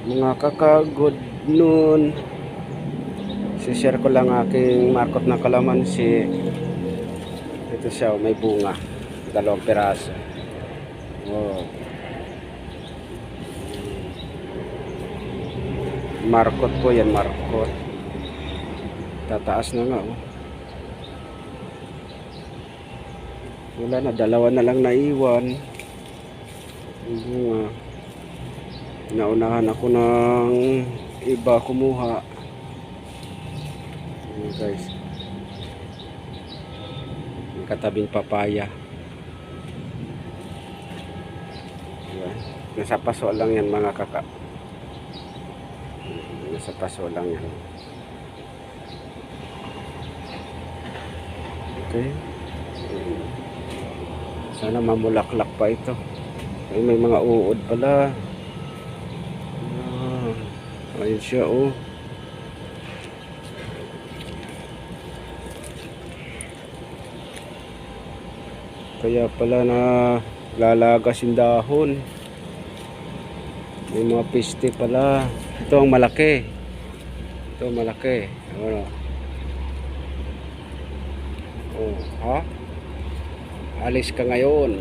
Mga kaka, good noon. Si-share ko lang aking markot ng kalamansi. Ito siya, may bunga. 2 piraso. Wow. Markot po yan, markot. Tataas na nga, oh. Wala na, 2 na lang naiwan. Yung bunga. Naunahan ako ng iba kumuha. Ayan guys, yung katabing papaya. Ayan. Nasa paso lang yan mga kaka. Nasa paso lang yan. Okay, sana mamulaklak pa ito. Ay, may mga uod pala. Ayun siya, oh. Kaya pala na lalagas yung dahon. May mga piste pala. Ito ang malaki. Ito malaki. Ano? Oh, ha? Alis ka ngayon.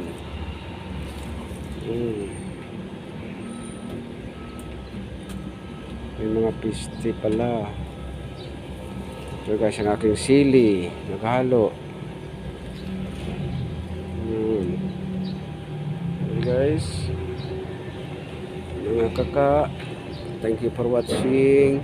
May mga piste pala. Ito guys, ang aking sili. Naghalo. Guys, mga kaka, thank you for watching.